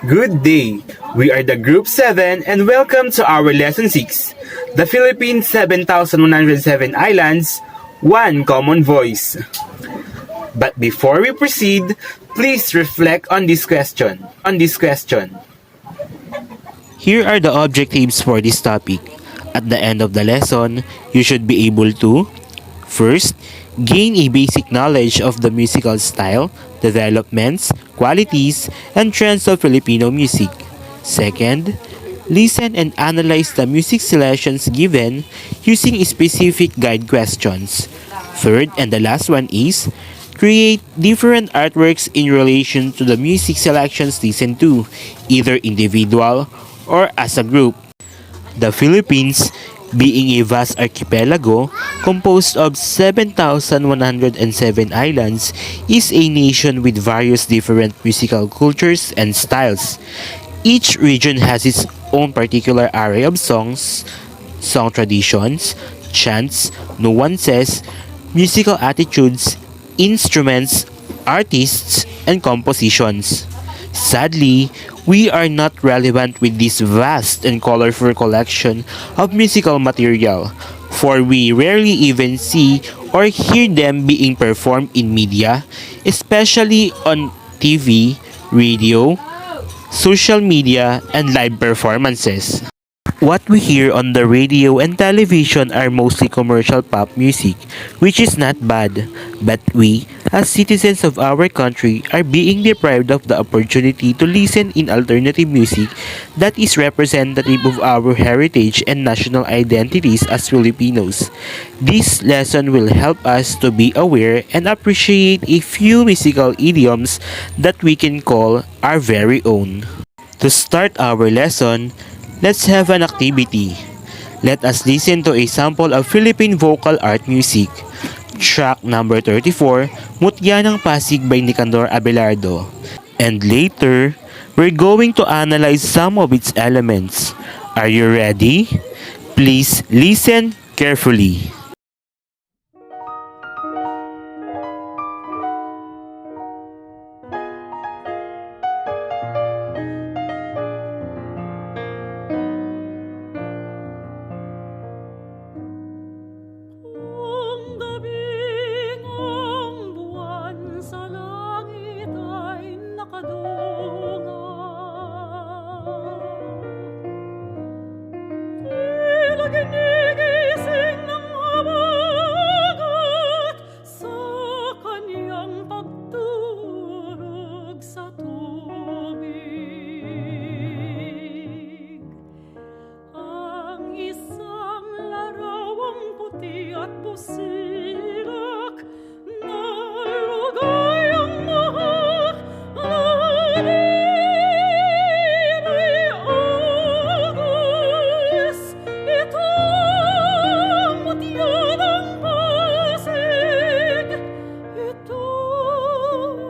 Good day! We are the Group 7 and welcome to our Lesson 6, the Philippine 7,107 Islands, One Common Voice. But before we proceed, please reflect on this question. Here are the objectives for this topic. At the end of the lesson, you should be able to: first, gain a basic knowledge of the musical style, developments, qualities, and trends of Filipino music. Second, listen and analyze the music selections given using specific guide questions. Third, and the last one is, create different artworks in relation to the music selections listened to, either individual or as a group. The Philippines, being a vast archipelago composed of 7,107 islands, is a nation with various different musical cultures and styles. Each region has its own particular array of songs, song traditions, chants, nuances, musical attitudes, instruments, artists, and compositions. Sadly, we are not relevant with this vast and colorful collection of musical material, for we rarely even see or hear them being performed in media, especially on TV, radio, social media, and live performances. What we hear on the radio and television are mostly commercial pop music, which is not bad, but we, as citizens of our country, are being deprived of the opportunity to listen in alternative music that is representative of our heritage and national identities as Filipinos. This lesson will help us to be aware and appreciate a few musical idioms that we can call our very own. To start our lesson, let's have an activity. Let us listen to a sample of Philippine vocal art music. Track number 34, Mutya ng Pasig by Nicanor Abelardo. And later, we're going to analyze some of its elements. Are you ready? Please listen carefully. Ang gabing ang buwan sa langit ay nakadungaw. Tila ginigising ng habagat sa kaniyang pagturog sa tubig. Ang isang larawang puti at busilak na lugay ang mahal ay agos. Ito ang mutya ng Pasig. Ito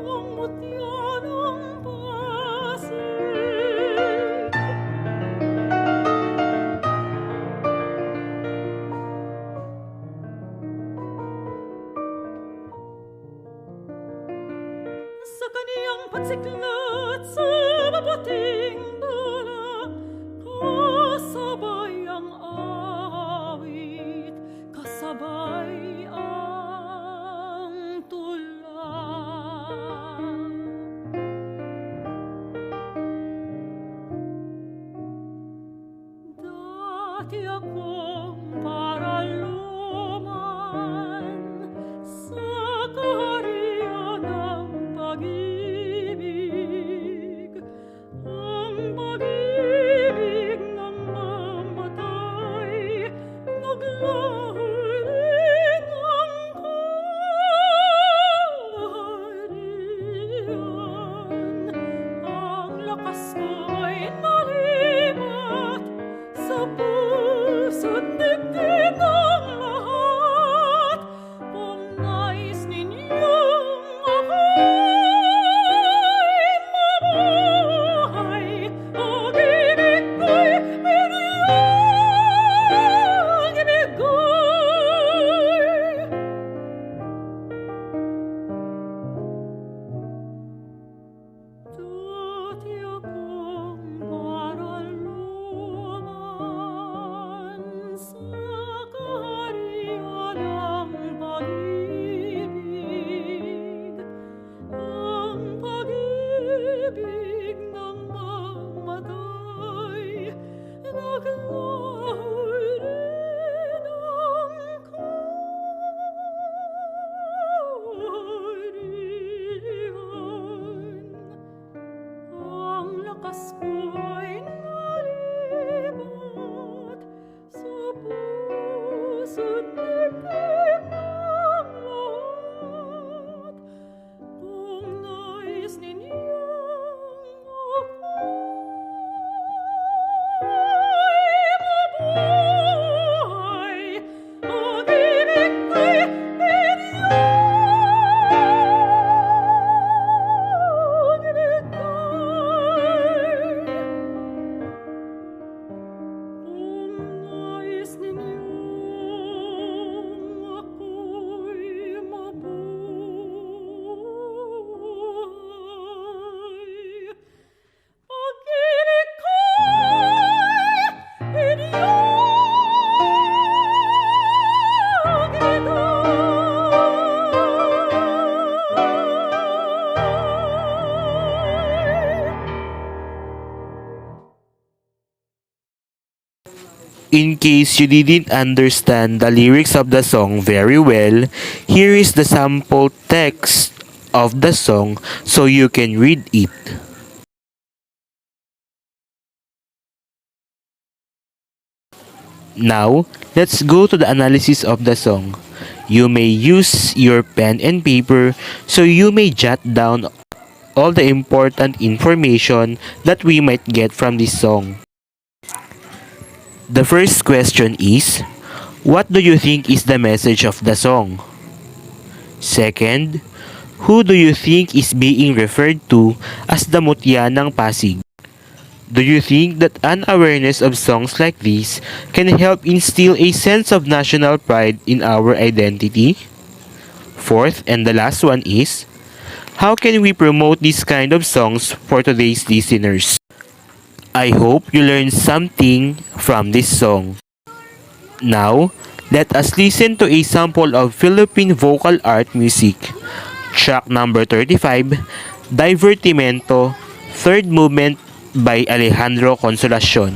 ang mutya ng Pasig. Sa kaniyang patsiklat sa mabuting dala, kasabay ang awit, kasabay ang tula. Dati akong paraluman sa kaharian ng pag-ibig, ang pag-ibig ng mamatay, naglahiling ang kaharian. Ang lakas ko'y nalipat sa puso't In case you didn't understand the lyrics of the song very well, here is the sample text of the song so you can read it. Now, let's go to the analysis of the song. You may use your pen and paper so you may jot down all the important information that we might get from this song. The first question is, what do you think is the message of the song? Second, who do you think is being referred to as the Mutya ng Pasig? Do you think that an awareness of songs like these can help instill a sense of national pride in our identity? Fourth, and the last one is, how can we promote this kind of songs for today's listeners? I hope you learned something from this song. Now, let us listen to a sample of Philippine vocal art music. Track number 35, Divertimento, third movement by Alejandro Consolacion.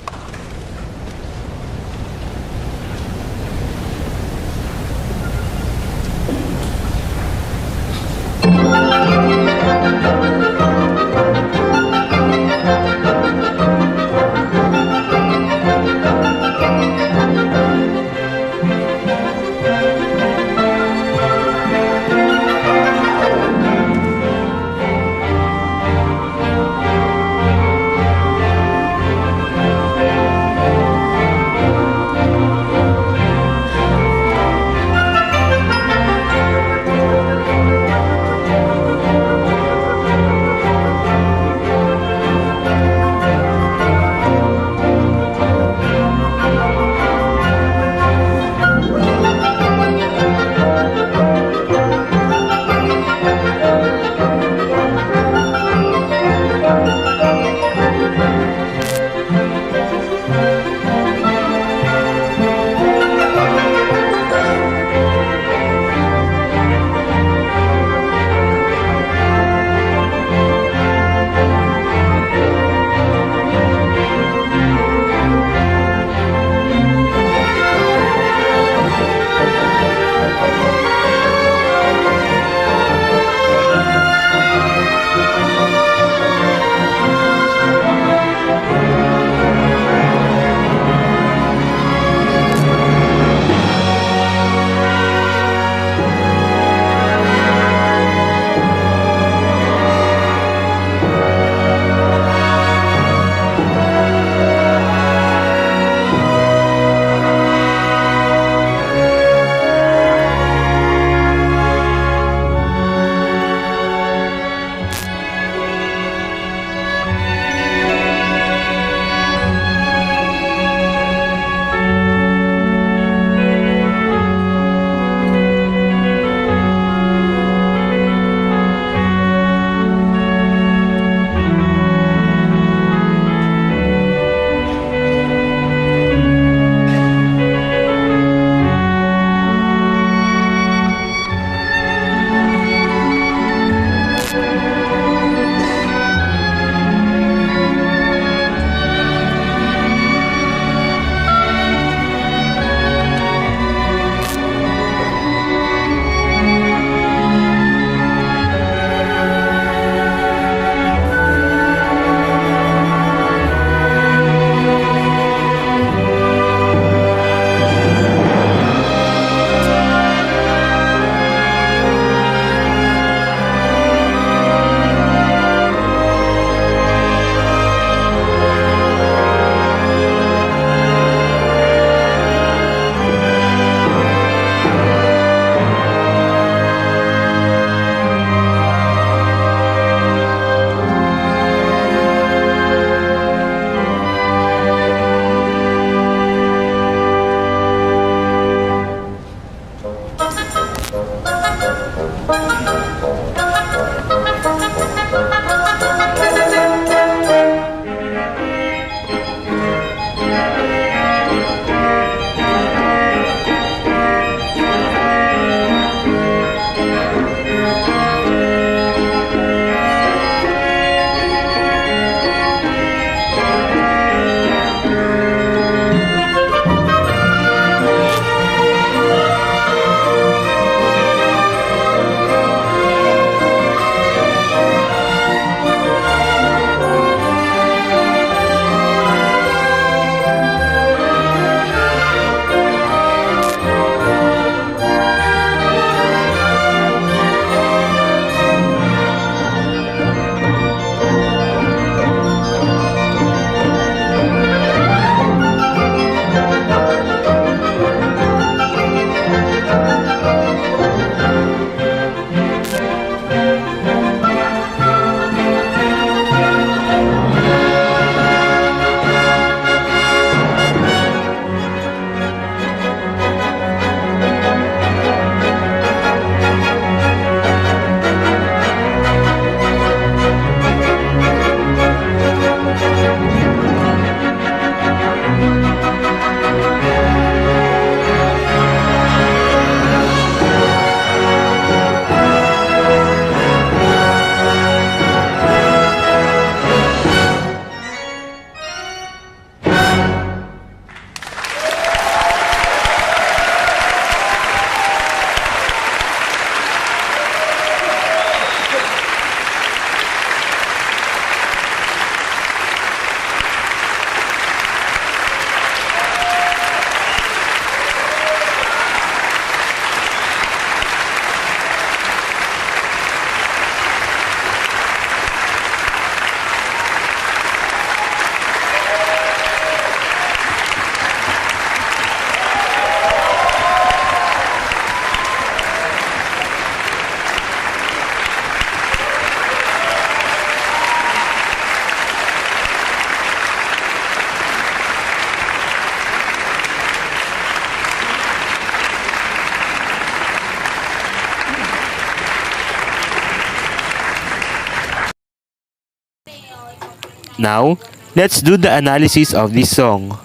Now, let's do the analysis of this song.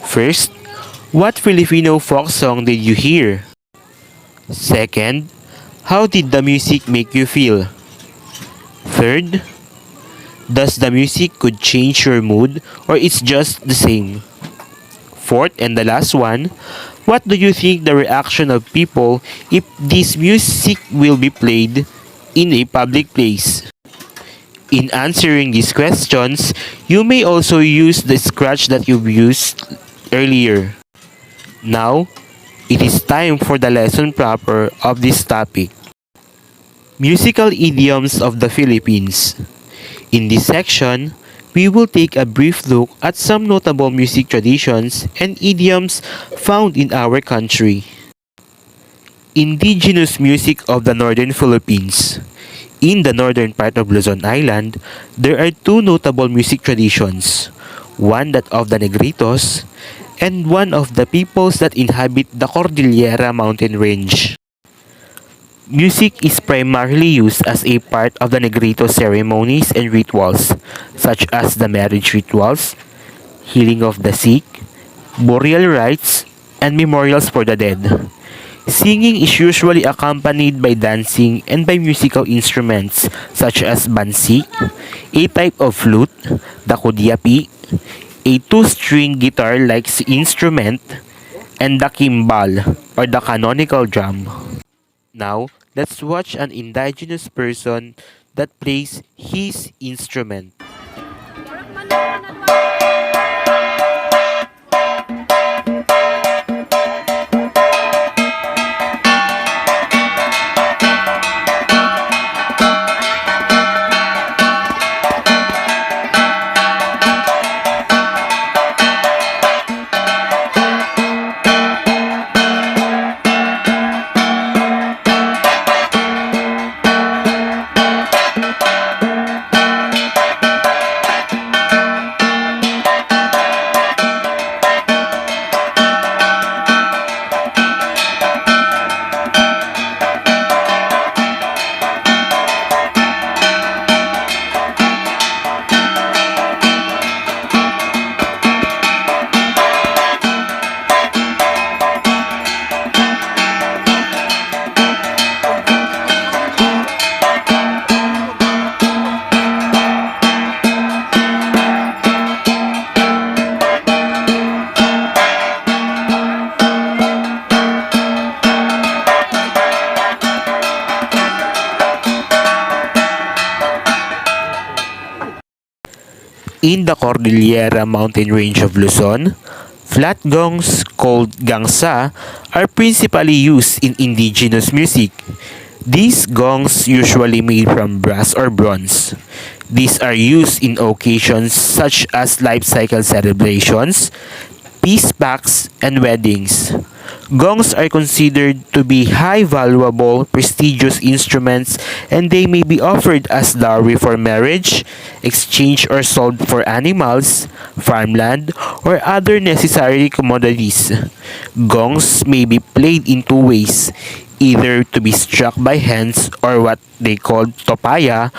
First, what Filipino folk song did you hear? Second, how did the music make you feel? Third, does the music could change your mood or it's just the same? Fourth and the last one, what do you think the reaction of people if this music will be played in a public place? In answering these questions, you may also use the scratch that you've used earlier. Now, it is time for the lesson proper of this topic. Musical idioms of the Philippines. In this section, we will take a brief look at some notable music traditions and idioms found in our country. Indigenous music of the Northern Philippines. In the northern part of Luzon Island, there are two notable music traditions. One that of the Negritos, and one of the peoples that inhabit the Cordillera mountain range. Music is primarily used as a part of the Negrito ceremonies and rituals, such as the marriage rituals, healing of the sick, burial rites, and memorials for the dead. Singing is usually accompanied by dancing and by musical instruments such as bansi, a type of flute, the kudyapi, a two-string guitar-like instrument, and the kimbal or the canonical drum. Now, let's watch an indigenous person that plays his instrument. In the Cordillera mountain range of Luzon, flat gongs called gangsa are principally used in indigenous music. These gongs usually made from brass or bronze. These are used in occasions such as life cycle celebrations, peace pacts, and weddings. Gongs are considered to be high valuable, prestigious instruments and they may be offered as dowry for marriage, exchange or sold for animals, farmland, or other necessary commodities. Gongs may be played in two ways, either to be struck by hands or what they call topaya,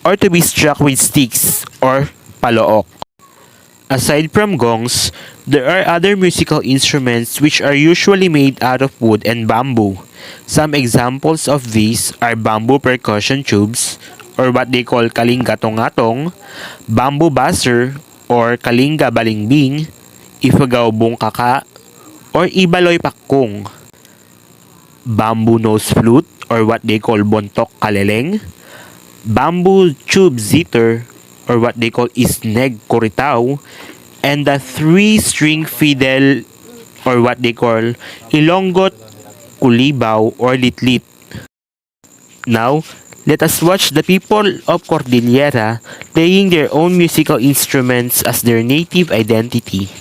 or to be struck with sticks or palook. Aside from gongs, there are other musical instruments which are usually made out of wood and bamboo. Some examples of these are bamboo percussion tubes, or what they call kalinga tongatong, bamboo buzzer, or kalinga balingbing, ifagaw bungkaka, or ibaloy pakkong, bamboo nose flute, or what they call bontok kaleleng, bamboo tube zither, or what they call isneg kuritaw, and the three-string fiddle, or what they call ilonggot, kulibaw, or litlit. Now, let us watch the people of Cordillera playing their own musical instruments as their native identity.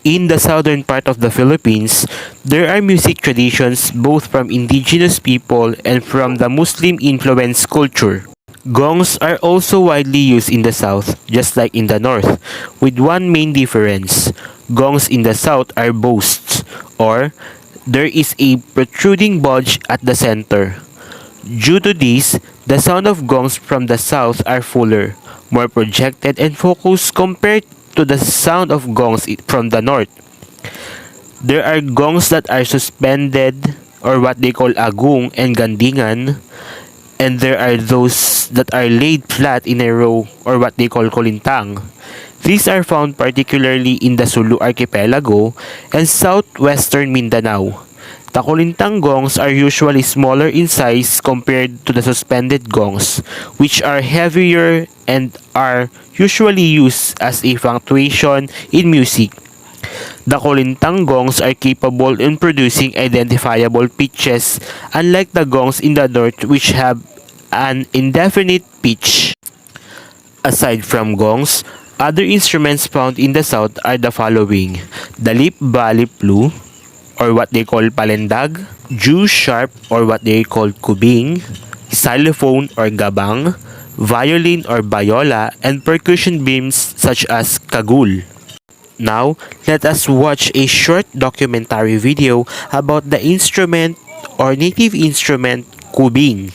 In the southern part of the Philippines, there are music traditions both from indigenous people and from the Muslim-influenced culture. Gongs are also widely used in the south, just like in the north, with one main difference. Gongs in the south are bows, or there is a protruding bulge at the center. Due to this, the sound of gongs from the south are fuller, more projected and focused compared to the sound of gongs from the north. There are gongs that are suspended, or what they call agung and gandingan, and there are those that are laid flat in a row, or what they call kolintang. These are found particularly in the Sulu archipelago and southwestern Mindanao. The kolintang gongs are usually smaller in size compared to the suspended gongs, which are heavier and are usually used as a punctuation in music. The kolintang gongs are capable in producing identifiable pitches, unlike the gongs in the north which have an indefinite pitch. Aside from gongs, other instruments found in the south are the following: the lip-baliplu, or what they call palendag, Jew sharp, or what they call kubing, xylophone or gabang, violin or bayola, and percussion beams such as kagul. Now, let us watch a short documentary video about the instrument or native instrument kubing.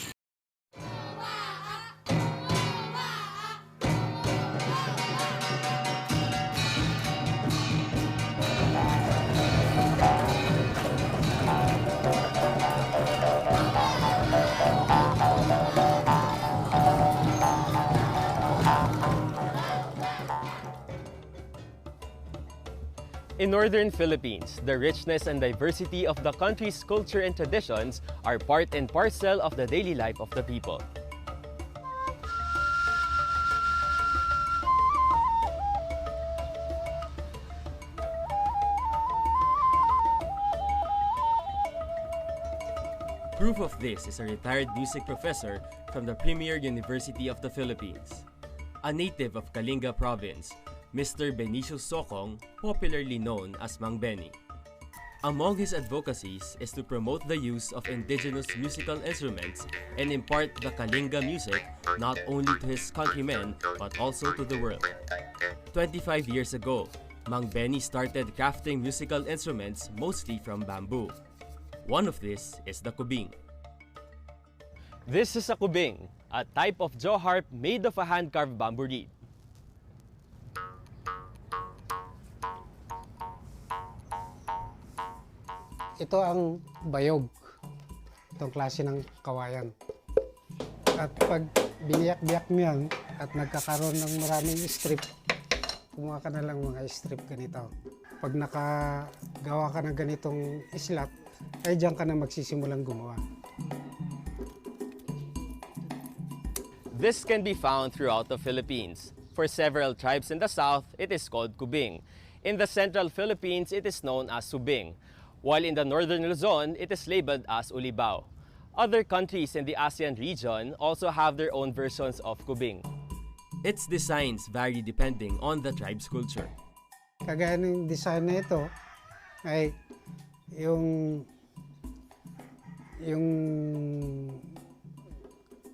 In northern Philippines, the richness and diversity of the country's culture and traditions are part and parcel of the daily life of the people. Proof of this is a retired music professor from the premier university of the Philippines. A native of Kalinga province, Mr. Benicio Socong, popularly known as Mang Benny. Among his advocacies is to promote the use of indigenous musical instruments and impart the Kalinga music not only to his countrymen but also to the world. 25 years ago, Mang Benny started crafting musical instruments mostly from bamboo. One of these is the kubing. This is a kubing, a type of jaw harp made of a hand-carved bamboo reed. Ito ang bayog, itong klase ng kawayan. At pag biniyak-biyak mo yan at nagkakaroon ng maraming strip, kumuha ka na lang mga strip ganito. Pag nakagawa ka ng ganitong islat, ay diyan ka na magsisimulang gumawa. This can be found throughout the Philippines. For several tribes in the south, it is called kubing. In the central Philippines, it is known as subing, while in the northern Luzon, it is labeled as ulibao. Other countries in the ASEAN region also have their own versions of kubing. Its designs vary depending on the tribe's culture. Kagaya ng design na ito ay yung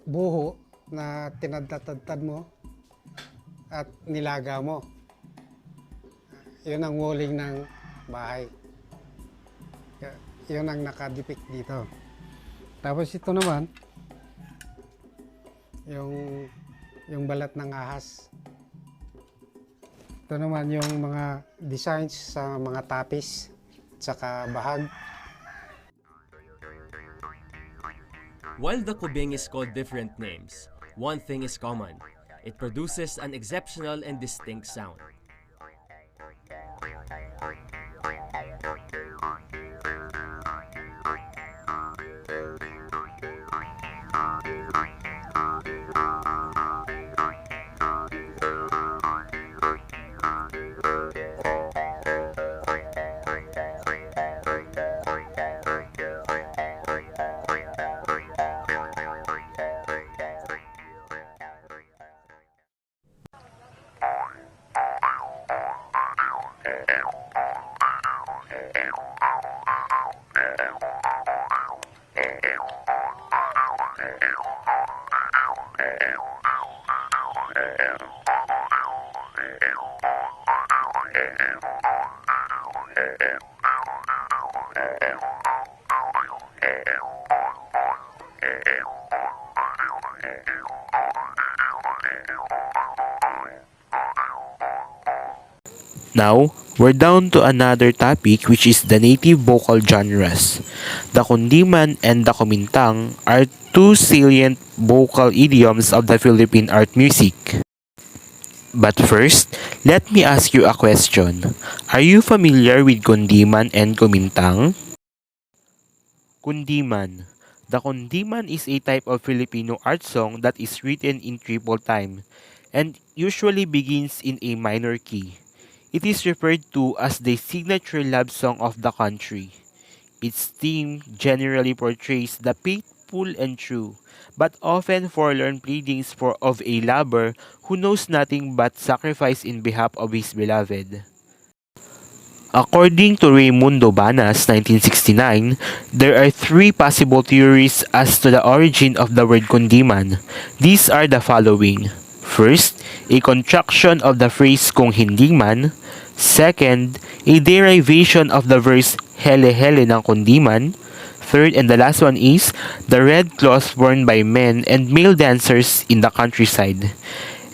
buho na tinadtad mo at nilaga mo. Yun ang walling ng bahay. Yun ang nakadepict dito. Tapos ito naman, yung balat ng ahas. Ito naman yung mga designs sa mga tapis at saka bahag. While the kubing is called different names, one thing is common. It produces an exceptional and distinct sound. Now, we're down to another topic, which is the native vocal genres. The kundiman and the kumintang are two salient vocal idioms of the Philippine art music. But first, let me ask you a question. Are you familiar with kundiman and kumintang? Kundiman. The kundiman is a type of Filipino art song that is written in triple time and usually begins in a minor key. It is referred to as the signature love song of the country. Its theme generally portrays the faithful and true, but often forlorn pleadings of a lover who knows nothing but sacrifice in behalf of his beloved. According to Raimundo Banas, 1969, there are three possible theories as to the origin of the word kundiman. These are the following. First, a contraction of the phrase kung hindi man. Second, a derivation of the verse hele-hele ng kundiman. Third, and the last one is the red cloth worn by men and male dancers in the countryside.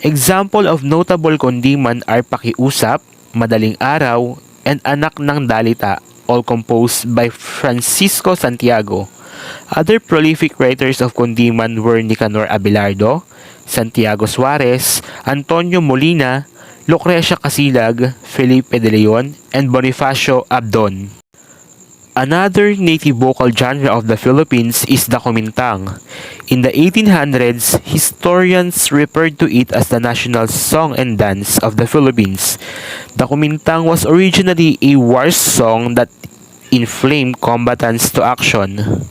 Example of notable kundiman are Pakiusap, Madaling Araw, and Anak ng Dalita, all composed by Francisco Santiago. Other prolific writers of kundiman were Nicanor Abelardo, Santiago Suarez, Antonio Molina, Lucrecia Casilag, Felipe de Leon, and Bonifacio Abdon. Another native vocal genre of the Philippines is the kumintang. In the 1800s, historians referred to it as the national song and dance of the Philippines. The kumintang was originally a war song that inflamed combatants to action.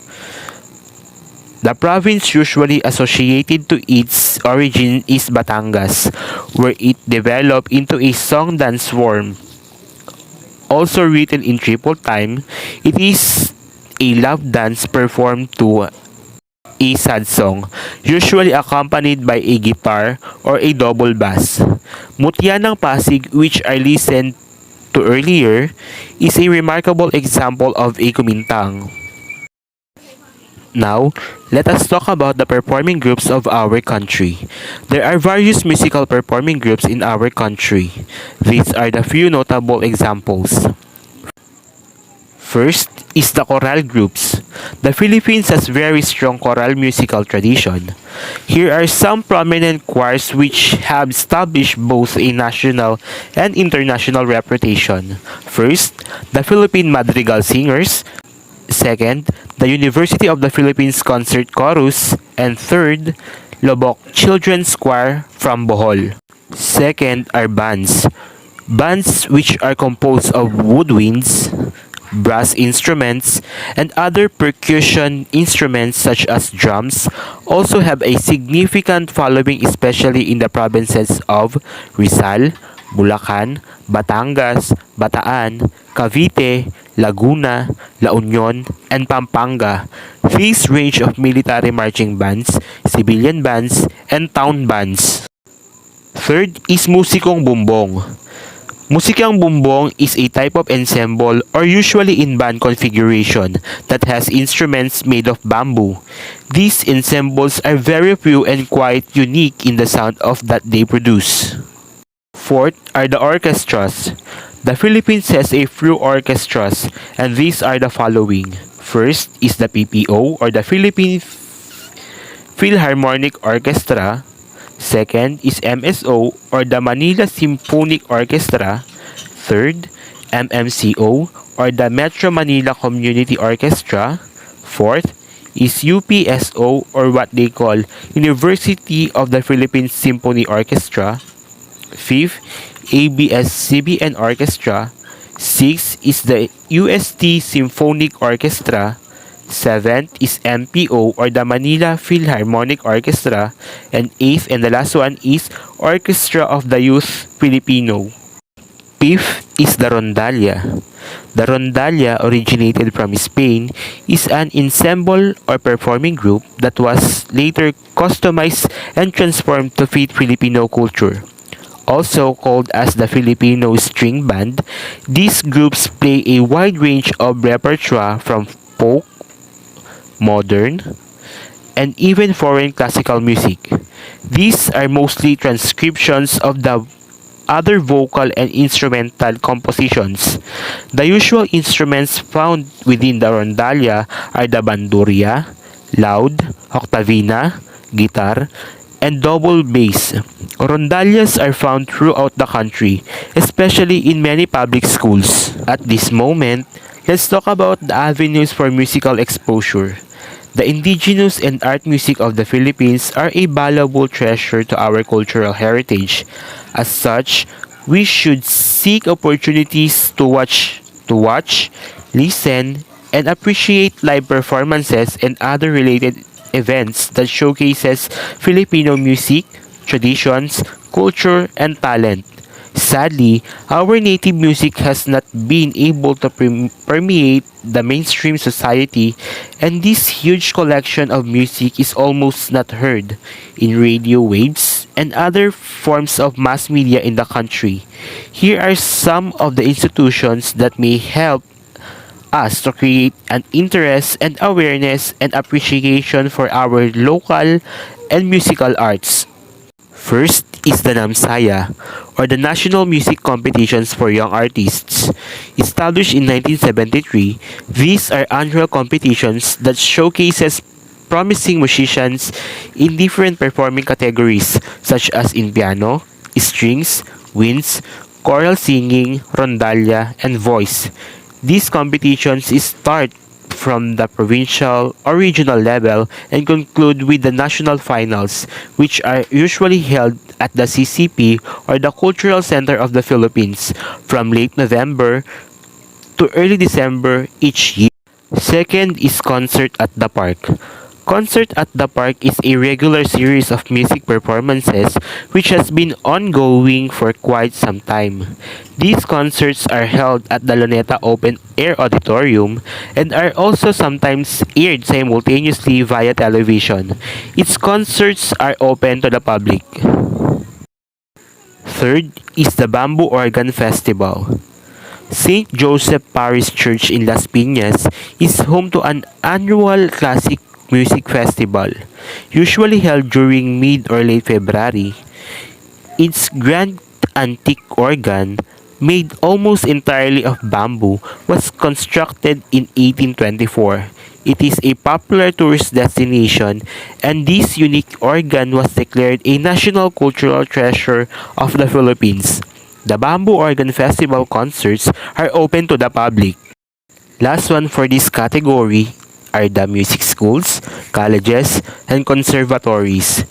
The province usually associated to its origin is Batangas, where it developed into a song-dance form. Also written in triple time, it is a love dance performed to a sad song, usually accompanied by a guitar or a double bass. Mutya ng Pasig, which I listened to earlier, is a remarkable example of a kumintang. Now, let us talk about the performing groups of our country. There are various musical performing groups in our country. These are the few notable examples. First is the choral groups. The Philippines has very strong choral musical tradition. Here are some prominent choirs which have established both a national and international reputation. First, the Philippine Madrigal Singers. Second, the University of the Philippines Concert Chorus. And third, Lobok Children's Choir from Bohol. Second are bands. Bands which are composed of woodwinds, brass instruments, and other percussion instruments such as drums also have a significant following, especially in the provinces of Rizal, Bulacan, Batangas, Bataan, Cavite, Laguna, La Union, and Pampanga. These range of military marching bands, civilian bands, and town bands. Third is musikong bumbong. Musikang bumbong is a type of ensemble or usually in band configuration that has instruments made of bamboo. These ensembles are very few and quite unique in the sound of that they produce. Fourth are the orchestras. The Philippines has a few orchestras, and these are the following. First is the PPO or the Philippine Philharmonic Orchestra. Second is MSO or the Manila Symphonic Orchestra. Third, MMCO or the Metro Manila Community Orchestra. Fourth is UPSO or what they call University of the Philippines Symphony Orchestra. Fifth, ABS-CBN Orchestra. Sixth is the UST Symphonic Orchestra. Seventh is MPO or the Manila Philharmonic Orchestra. And eighth and the last one is Orchestra of the Youth Filipino. Fifth is the rondalla. The rondalla, originated from Spain, is an ensemble or performing group that was later customized and transformed to fit Filipino culture. Also called as the Filipino String Band, these groups play a wide range of repertoire from folk, modern, and even foreign classical music. These are mostly transcriptions of the other vocal and instrumental compositions. The usual instruments found within the rondalla are the bandurria, loud, octavina, guitar, and double bass. Rondallas are found throughout the country, especially in many public schools. At this moment, let's talk about the avenues for musical exposure. The indigenous and art music of the Philippines are a valuable treasure to our cultural heritage. As such, we should seek opportunities to watch, listen, and appreciate live performances and other related events that showcases Filipino music, traditions, culture, and talent. Sadly, our native music has not been able to permeate the mainstream society, and this huge collection of music is almost not heard in radio waves and other forms of mass media in the country. Here are some of the institutions that may help us to create an interest and awareness and appreciation for our local and musical arts. First is the NAMSAYA, or the National Music Competitions for Young Artists. Established in 1973, these are annual competitions that showcases promising musicians in different performing categories such as in piano, strings, winds, choral singing, rondalla, and voice. These competitions start from the provincial or regional level and conclude with the national finals, which are usually held at the CCP or the Cultural Center of the Philippines from late November to early December each year. Second is Concert at the Park. Concert at the Park is a regular series of music performances which has been ongoing for quite some time. These concerts are held at the Luneta Open Air Auditorium and are also sometimes aired simultaneously via television. Its concerts are open to the public. Third is the Bamboo Organ Festival. St. Joseph Parish Church in Las Piñas is home to an annual classic music festival, usually held during mid or late February. Its grand antique organ, made almost entirely of bamboo, was constructed in 1824. It is a popular tourist destination, and this unique organ was declared a national cultural treasure of the Philippines. The Bamboo Organ Festival concerts are open to the public. Last one for this category are the music schools, colleges, and conservatories.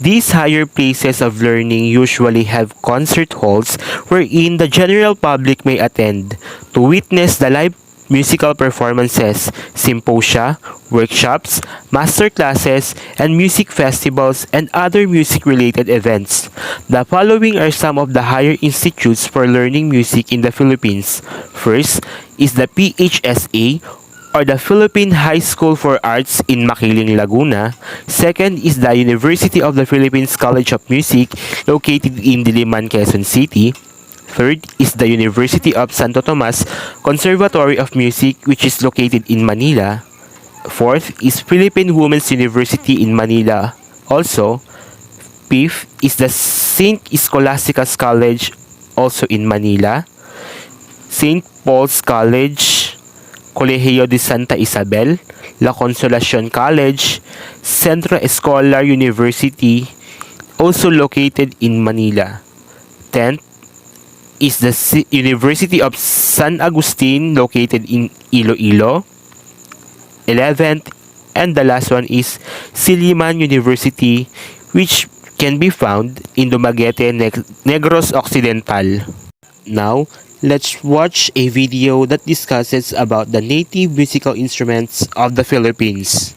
These higher places of learning usually have concert halls wherein the general public may attend to witness the live musical performances, symposia, workshops, master classes, and music festivals and other music-related events. The following are some of the higher institutes for learning music in the Philippines. First is the PHSA, or the Philippine High School for Arts in Makiling, Laguna. Second is the University of the Philippines College of Music located in Diliman, Quezon City. Third is the University of Santo Tomas Conservatory of Music, which is located in Manila. Fourth is Philippine Women's University in Manila. Also, fifth is the St. Scholastica's College, also in Manila. St. Paul's College, Colegio de Santa Isabel, La Consolacion College, Centro Escolar University, also located in Manila. 10th is the University of San Agustin, located in Iloilo. 11th, and the last one is Silliman University, which can be found in Dumaguete, Negros Occidental. Now, let's watch a video that discusses about the native musical instruments of the Philippines.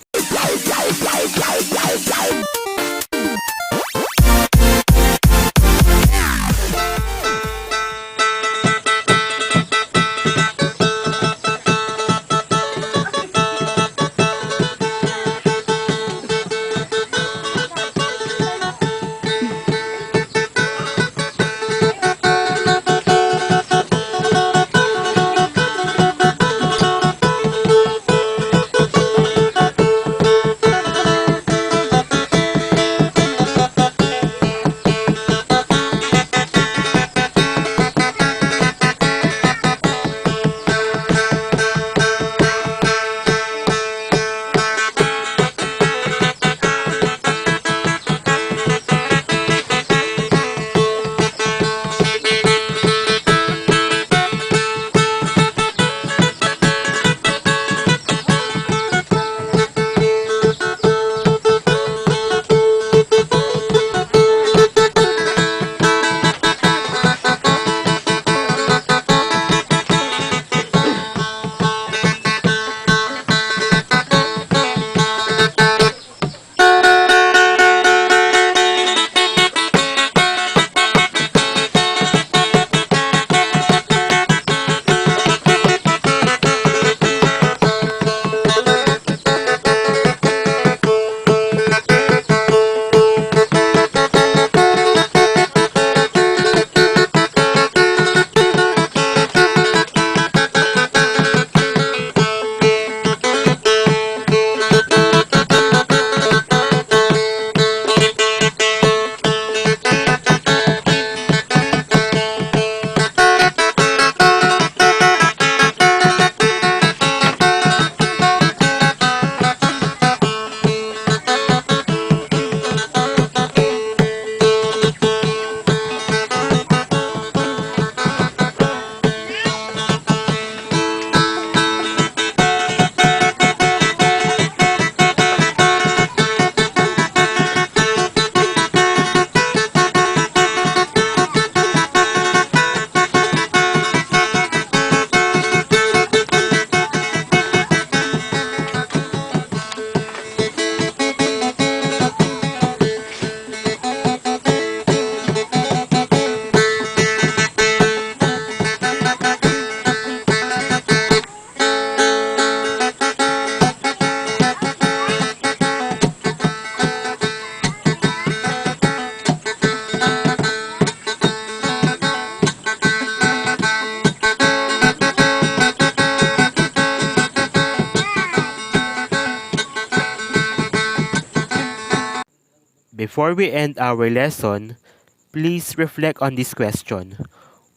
Before we end our lesson, please reflect on this question.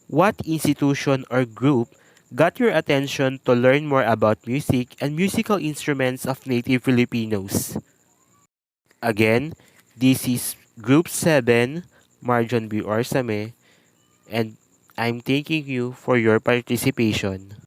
What institution or group got your attention to learn more about music and musical instruments of native Filipinos? Again, this is Group 7, Jhon V. Orzame, and I'm thanking you for your participation.